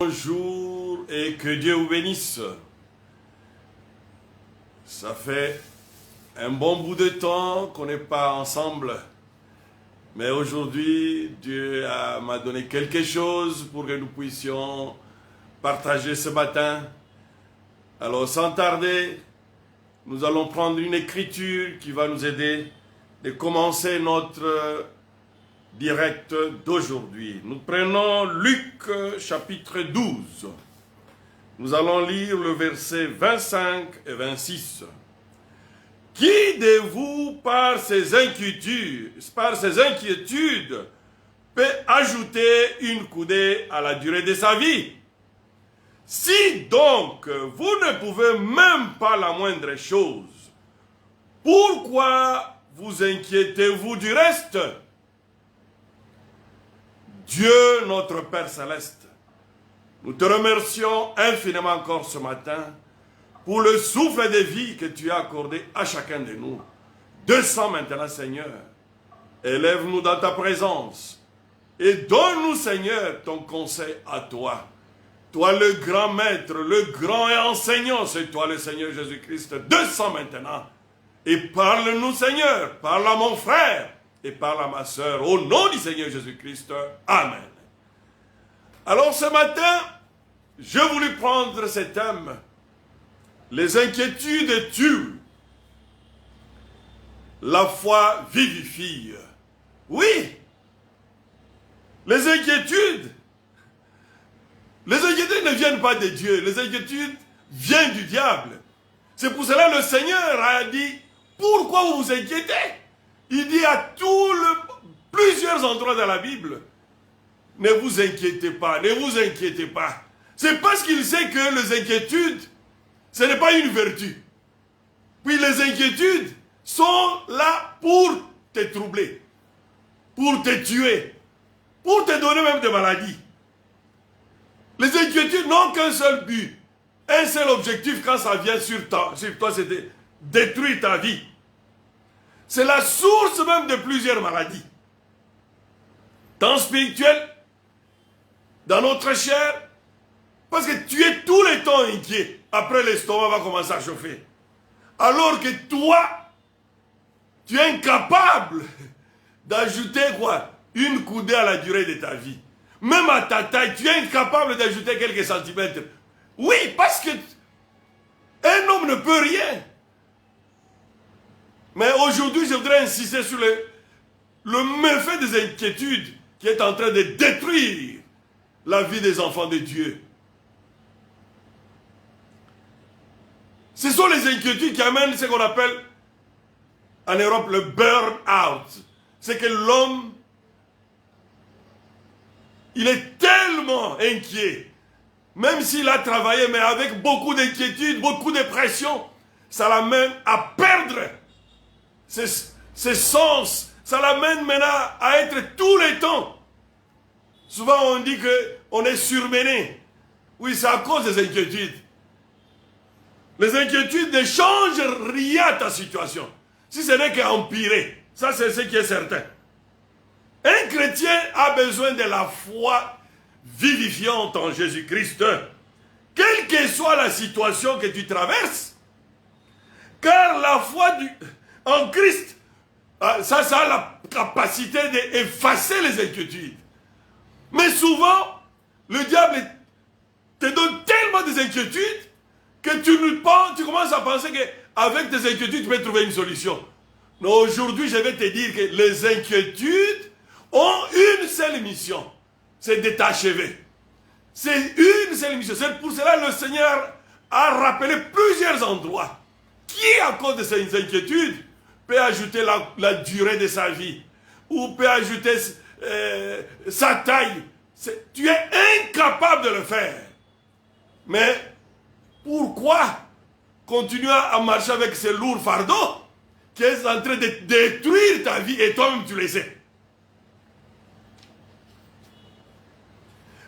Bonjour et que Dieu vous bénisse. Ça fait un bon bout de temps qu'on n'est pas ensemble. Mais aujourd'hui, Dieu m'a donné quelque chose pour que nous puissions partager ce matin. Alors sans tarder, nous allons prendre une écriture qui va nous aider de commencer notre direct d'aujourd'hui. Nous prenons Luc chapitre 12. Nous allons lire le verset 25 et 26. Qui de vous, par ses inquiétudes, peut ajouter une coudée à la durée de sa vie? Si donc vous ne pouvez même pas la moindre chose, pourquoi vous inquiétez-vous du reste? Dieu, notre Père Céleste, nous te remercions infiniment encore ce matin pour le souffle de vie que tu as accordé à chacun de nous. Descends maintenant, Seigneur. Élève-nous dans ta présence et donne-nous, Seigneur, ton conseil à toi. Toi, le grand maître, le grand et enseignant, c'est toi, le Seigneur Jésus-Christ. Descends maintenant et parle-nous, Seigneur. Parle à mon frère et parle à ma sœur. Au nom du Seigneur Jésus-Christ. Amen. Alors ce matin, je voulais prendre ce thème. Les inquiétudes tuent. La foi vivifie. Oui. Les inquiétudes ne viennent pas de Dieu. Les inquiétudes viennent du diable. C'est pour cela que le Seigneur a dit, pourquoi vous vous inquiétez? Il dit à plusieurs endroits dans la Bible, ne vous inquiétez pas, ne vous inquiétez pas. C'est parce qu'il sait que les inquiétudes, ce n'est pas une vertu. Puis les inquiétudes sont là pour te troubler, pour te tuer, pour te donner même des maladies. Les inquiétudes n'ont qu'un seul but, un seul objectif quand ça vient sur toi, c'est de détruire ta vie. C'est la source même de plusieurs maladies. Tant spirituelles, dans notre chair, parce que tu es tout le temps inquiet. Après, l'estomac va commencer à chauffer. Alors que toi, tu es incapable d'ajouter quoi? Une coudée à la durée de ta vie. Même à ta taille, tu es incapable d'ajouter quelques centimètres. Oui, parce que un homme ne peut rien. Mais aujourd'hui, je voudrais insister sur le méfait des inquiétudes qui est en train de détruire la vie des enfants de Dieu. Ce sont les inquiétudes qui amènent ce qu'on appelle en Europe le burn-out. C'est que l'homme, il est tellement inquiet, même s'il a travaillé, mais avec beaucoup d'inquiétude, beaucoup de pression, ça l'amène à perdre ses sens. Ça l'amène maintenant à être tout le temps. Souvent on dit qu'on est surmené. Oui, c'est à cause des inquiétudes. Les inquiétudes ne changent rien à ta situation. Si ce n'est qu'empirer. Ça, c'est ce qui est certain. Un chrétien a besoin de la foi vivifiante en Jésus-Christ. Quelle que soit la situation que tu traverses. Car la foi en Christ, ça a la capacité d'effacer les inquiétudes. Mais souvent, le diable te donne tellement des inquiétudes que tu commences à penser qu'avec tes inquiétudes, tu peux trouver une solution. Mais aujourd'hui, je vais te dire que les inquiétudes ont une seule mission. C'est de t'achever. C'est une seule mission. C'est pour cela que le Seigneur a rappelé plusieurs endroits. Qui, à cause de ces inquiétudes, peut ajouter la durée de sa vie, ou peut ajouter sa taille. Tu es incapable de le faire. Mais pourquoi continuer à marcher avec ce lourd fardeau qui est en train de détruire ta vie et toi-même tu le sais?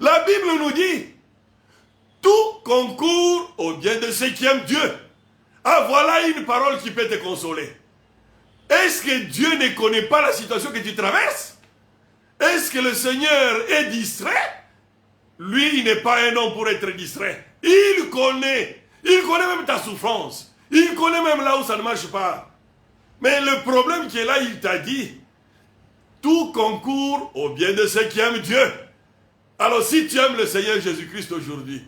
La Bible nous dit, tout concourt au bien de ceux qui aiment Dieu. Ah, voilà une parole qui peut te consoler. Est-ce que Dieu ne connaît pas la situation que tu traverses? Est-ce que le Seigneur est distrait? Lui, il n'est pas un homme pour être distrait. Il connaît même ta souffrance. Il connaît même là où ça ne marche pas. Mais le problème qui est là, il t'a dit, tout concourt au bien de ceux qui aiment Dieu. Alors si tu aimes le Seigneur Jésus-Christ aujourd'hui,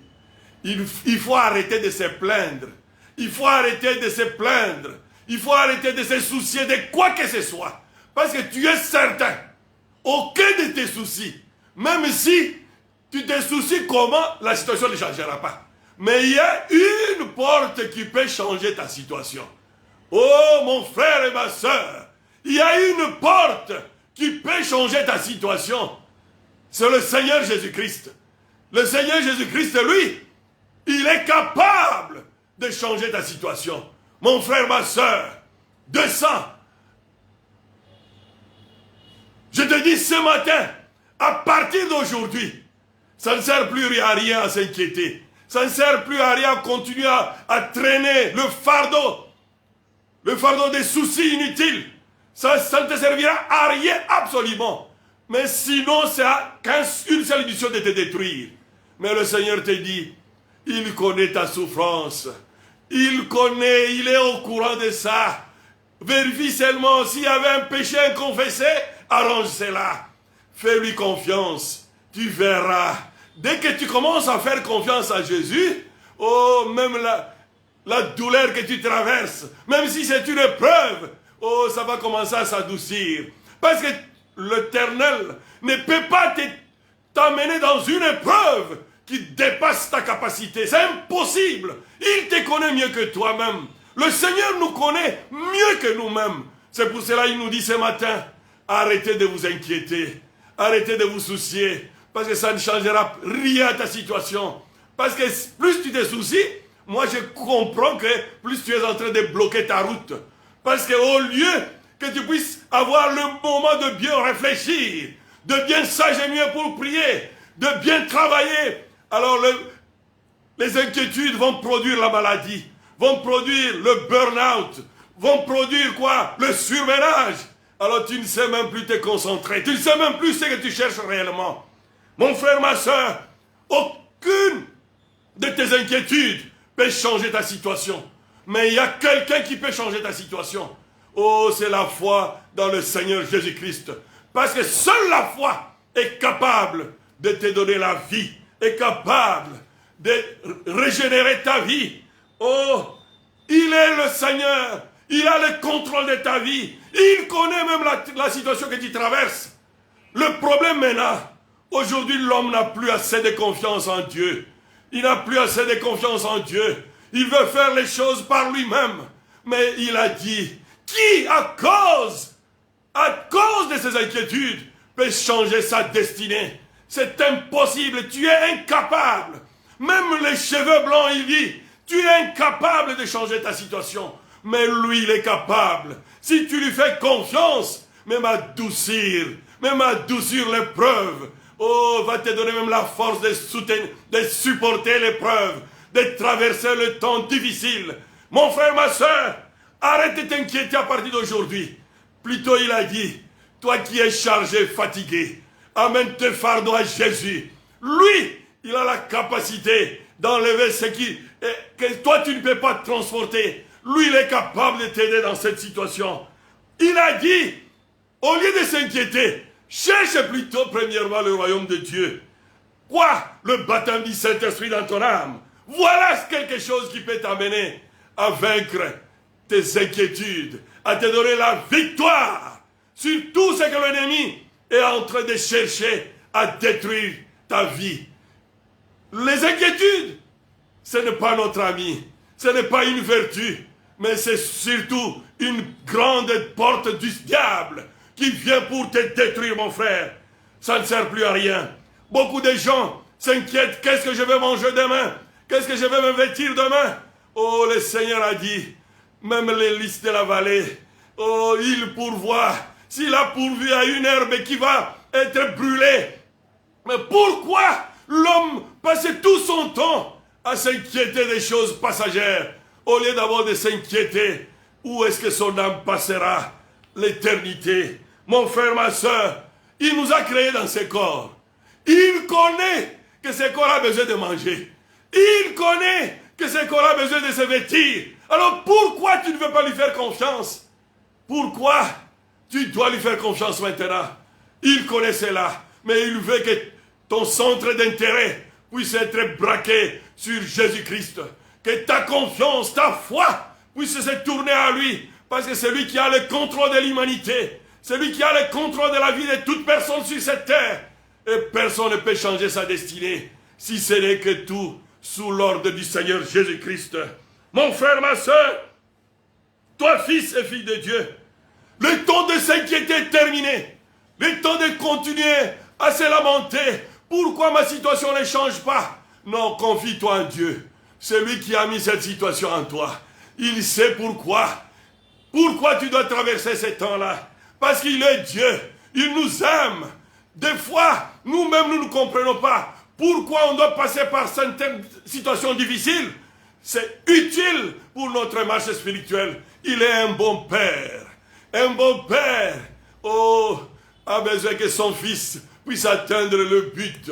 il faut arrêter de se plaindre. Il faut arrêter de se plaindre. Il faut arrêter de se soucier de quoi que ce soit. Parce que tu es certain, aucun de tes soucis, même si tu te soucies comment, la situation ne changera pas. Mais il y a une porte qui peut changer ta situation. Oh mon frère et ma soeur, il y a une porte qui peut changer ta situation. C'est le Seigneur Jésus-Christ. Le Seigneur Jésus-Christ, lui, il est capable de changer ta situation. Mon frère, ma soeur, descends. Je te dis ce matin, à partir d'aujourd'hui, ça ne sert plus à rien à s'inquiéter. Ça ne sert plus à rien à continuer à traîner le fardeau des soucis inutiles. Ça ne te servira à rien absolument. Mais sinon, c'est une seule mission de te détruire. Mais le Seigneur te dit, il connaît ta souffrance. Il connaît, il est au courant de ça. Vérifie seulement s'il y avait un péché inconfessé, arrange cela. Fais-lui confiance. Tu verras. Dès que tu commences à faire confiance à Jésus, oh, même la douleur que tu traverses, même si c'est une épreuve, oh, ça va commencer à s'adoucir. Parce que l'Éternel ne peut pas t'amener dans une épreuve qui dépasse ta capacité. C'est impossible. Il te connaît mieux que toi-même. Le Seigneur nous connaît mieux que nous-mêmes. C'est pour cela qu'il nous dit ce matin, arrêtez de vous inquiéter. Arrêtez de vous soucier. Parce que ça ne changera rien à ta situation. Parce que plus tu te soucies, moi je comprends que plus tu es en train de bloquer ta route. Parce qu'au lieu que tu puisses avoir le moment de bien réfléchir, de bien s'agenouiller pour prier, de bien travailler, alors les inquiétudes vont produire la maladie, vont produire le burn-out, vont produire quoi? Le surménage. Alors tu ne sais même plus te concentrer, tu ne sais même plus ce que tu cherches réellement. Mon frère, ma soeur, aucune de tes inquiétudes peut changer ta situation. Mais il y a quelqu'un qui peut changer ta situation. Oh, c'est la foi dans le Seigneur Jésus-Christ. Parce que seule la foi est capable de te donner la vie, est capable de régénérer ta vie. Oh, il est le Seigneur. Il a le contrôle de ta vie. Il connaît même la situation que tu traverses. Le problème maintenant, aujourd'hui, l'homme n'a plus assez de confiance en Dieu. Il n'a plus assez de confiance en Dieu. Il veut faire les choses par lui-même. Mais il a dit, qui, à cause de ses inquiétudes, peut changer sa destinée? C'est impossible, tu es incapable. Même les cheveux blancs, il dit, tu es incapable de changer ta situation. Mais lui, il est capable. Si tu lui fais confiance, même adoucir l'épreuve. Oh, va te donner même la force de supporter l'épreuve, de traverser le temps difficile. Mon frère, ma soeur, arrête de t'inquiéter à partir d'aujourd'hui. Plutôt, il a dit, toi qui es chargé, fatigué, amène tes fardeaux à Jésus. Lui, il a la capacité d'enlever ce que toi tu ne peux pas transporter. Lui, il est capable de t'aider dans cette situation. Il a dit, au lieu de s'inquiéter, cherche plutôt premièrement le royaume de Dieu. Quoi? Le baptême du Saint-Esprit dans ton âme. Voilà quelque chose qui peut t'amener à vaincre tes inquiétudes, à te donner la victoire sur tout ce que l'ennemi est en train de chercher à détruire ta vie. Les inquiétudes, ce n'est pas notre ami, ce n'est pas une vertu, mais c'est surtout une grande porte du diable qui vient pour te détruire, mon frère. Ça ne sert plus à rien. Beaucoup de gens s'inquiètent, qu'est-ce que je vais manger demain? Qu'est-ce que je vais me vêtir demain? Oh, le Seigneur a dit, même les lys de la vallée, oh, il pourvoit. S'il a pourvu à une herbe qui va être brûlée, mais pourquoi l'homme passe tout son temps à s'inquiéter des choses passagères, au lieu d'abord de s'inquiéter, où est-ce que son âme passera l'éternité? Mon frère, ma soeur, il nous a créés dans ce corps. Il connaît que ce corps a besoin de manger. Il connaît que ce corps a besoin de se vêtir. Alors pourquoi tu ne veux pas lui faire confiance? Pourquoi tu dois lui faire confiance maintenant? Il connaît cela, mais il veut que ton centre d'intérêt puisse être braqué sur Jésus-Christ. Que ta confiance, ta foi puisse se tourner à lui. Parce que c'est lui qui a le contrôle de l'humanité. C'est lui qui a le contrôle de la vie de toute personne sur cette terre. Et personne ne peut changer sa destinée, si ce n'est que tout sous l'ordre du Seigneur Jésus-Christ. Mon frère, ma soeur, toi fils et fille de Dieu, le temps de s'inquiéter est terminé. Le temps de continuer à se lamenter. Pourquoi ma situation ne change pas? Non, confie-toi en Dieu. C'est lui qui a mis cette situation en toi. Il sait pourquoi. Pourquoi tu dois traverser ces temps-là? Parce qu'il est Dieu. Il nous aime. Des fois, nous-mêmes, nous ne comprenons pas pourquoi on doit passer par certaines situations difficiles. C'est utile pour notre marche spirituelle. Il est un bon père. Un bon père, oh, a besoin que son fils puisse atteindre le but.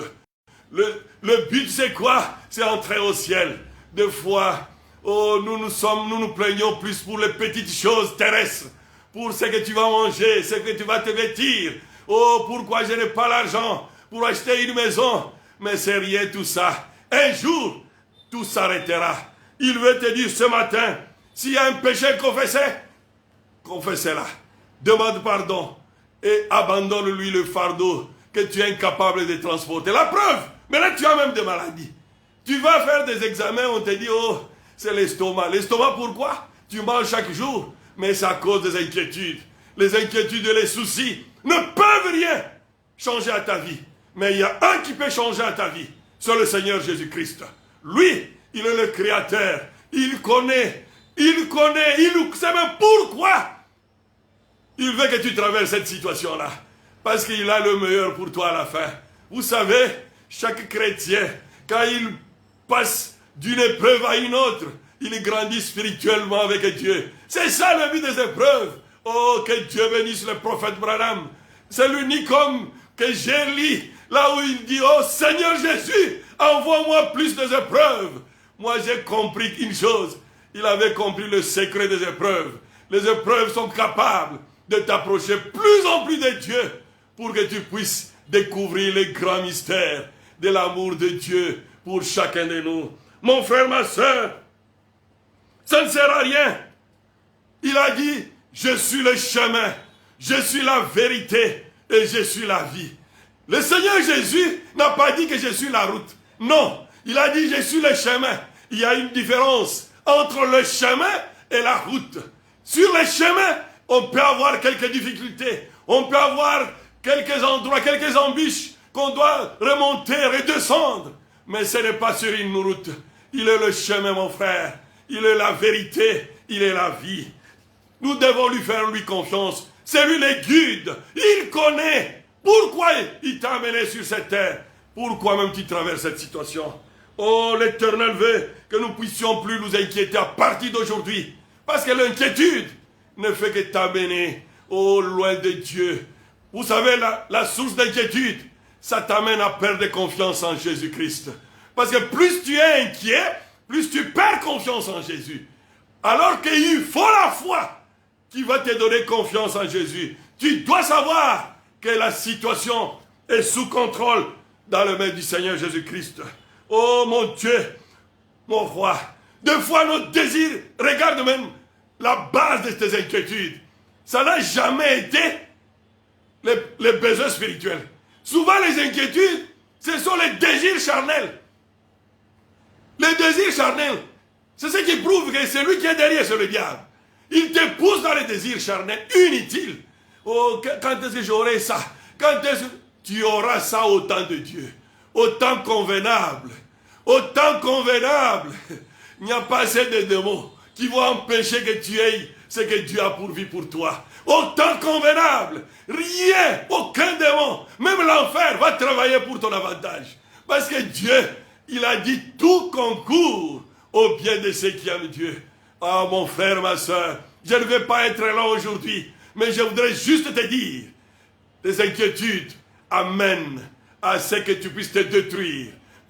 Le but, c'est quoi? C'est entrer au ciel. Des fois, oh, nous nous plaignons plus pour les petites choses terrestres, pour ce que tu vas manger, ce que tu vas te vêtir. Oh, pourquoi je n'ai pas l'argent pour acheter une maison? Mais c'est rien tout ça. Un jour, tout s'arrêtera. Il veut te dire ce matin, s'il y a un péché confessé, confessez-la. Demande pardon et abandonne-lui le fardeau que tu es incapable de transporter. La preuve, mais là tu as même des maladies. Tu vas faire des examens, on te dit, oh, c'est l'estomac. L'estomac, pourquoi? Tu manges chaque jour, mais c'est à cause des inquiétudes. Les inquiétudes et les soucis ne peuvent rien changer à ta vie. Mais il y a un qui peut changer à ta vie, c'est le Seigneur Jésus-Christ. Lui, il est le Créateur. Il connaît, il sait même pourquoi il veut que tu traverses cette situation-là. Parce qu'il a le meilleur pour toi à la fin. Vous savez, chaque chrétien, quand il passe d'une épreuve à une autre, il grandit spirituellement avec Dieu. C'est ça le but des épreuves. Oh, que Dieu bénisse le prophète Branham. C'est l'unique homme que j'ai lu, là où il dit, oh Seigneur Jésus, envoie-moi plus d'épreuves. Moi j'ai compris une chose, il avait compris le secret des épreuves. Les épreuves sont capables de t'approcher plus en plus de Dieu pour que tu puisses découvrir les grands mystères de l'amour de Dieu pour chacun de nous. Mon frère, ma soeur, ça ne sert à rien. Il a dit, je suis le chemin, je suis la vérité et je suis la vie. Le Seigneur Jésus n'a pas dit que je suis la route. Non, il a dit je suis le chemin. Il y a une différence entre le chemin et la route. Sur le chemin, on peut avoir quelques difficultés. On peut avoir quelques endroits, quelques embûches qu'on doit remonter et descendre. Mais ce n'est pas sur une route. Il est le chemin, mon frère. Il est la vérité. Il est la vie. Nous devons lui faire confiance. C'est lui le guide. Il connaît pourquoi il t'a amené sur cette terre. Pourquoi même tu traverses cette situation. Oh, l'Éternel veut que nous puissions plus nous inquiéter à partir d'aujourd'hui. Parce que l'inquiétude ne fait que t'amener au loin de Dieu. Vous savez, la source d'inquiétude, ça t'amène à perdre confiance en Jésus-Christ. Parce que plus tu es inquiet, plus tu perds confiance en Jésus. Alors qu'il faut la foi qui va te donner confiance en Jésus. Tu dois savoir que la situation est sous contrôle dans le maître du Seigneur Jésus-Christ. Oh mon Dieu, mon roi, des fois nos désirs, regarde même la base de tes inquiétudes. Ça n'a jamais été les besoins spirituels. Souvent les inquiétudes, ce sont les désirs charnels. Les désirs charnels, c'est ce qui prouve que c'est lui qui est derrière, c'est le diable. Il te pousse dans les désirs charnels inutiles. Oh, quand est-ce que j'aurai ça? Quand est-ce que tu auras ça au temps de Dieu? Au temps convenable. Au temps convenable. Il n'y a pas assez de démons qui vont empêcher que tu aies ce que Dieu a pourvu pour toi. Au temps convenable. Rien, aucun démon, même l'enfer va travailler pour ton avantage. Parce que Dieu, il a dit tout concourt au bien de ceux qui aiment Dieu. Ah, mon frère, ma soeur, je ne vais pas être là aujourd'hui, mais je voudrais juste te dire, les inquiétudes amènent à ce que tu puisses te détruire.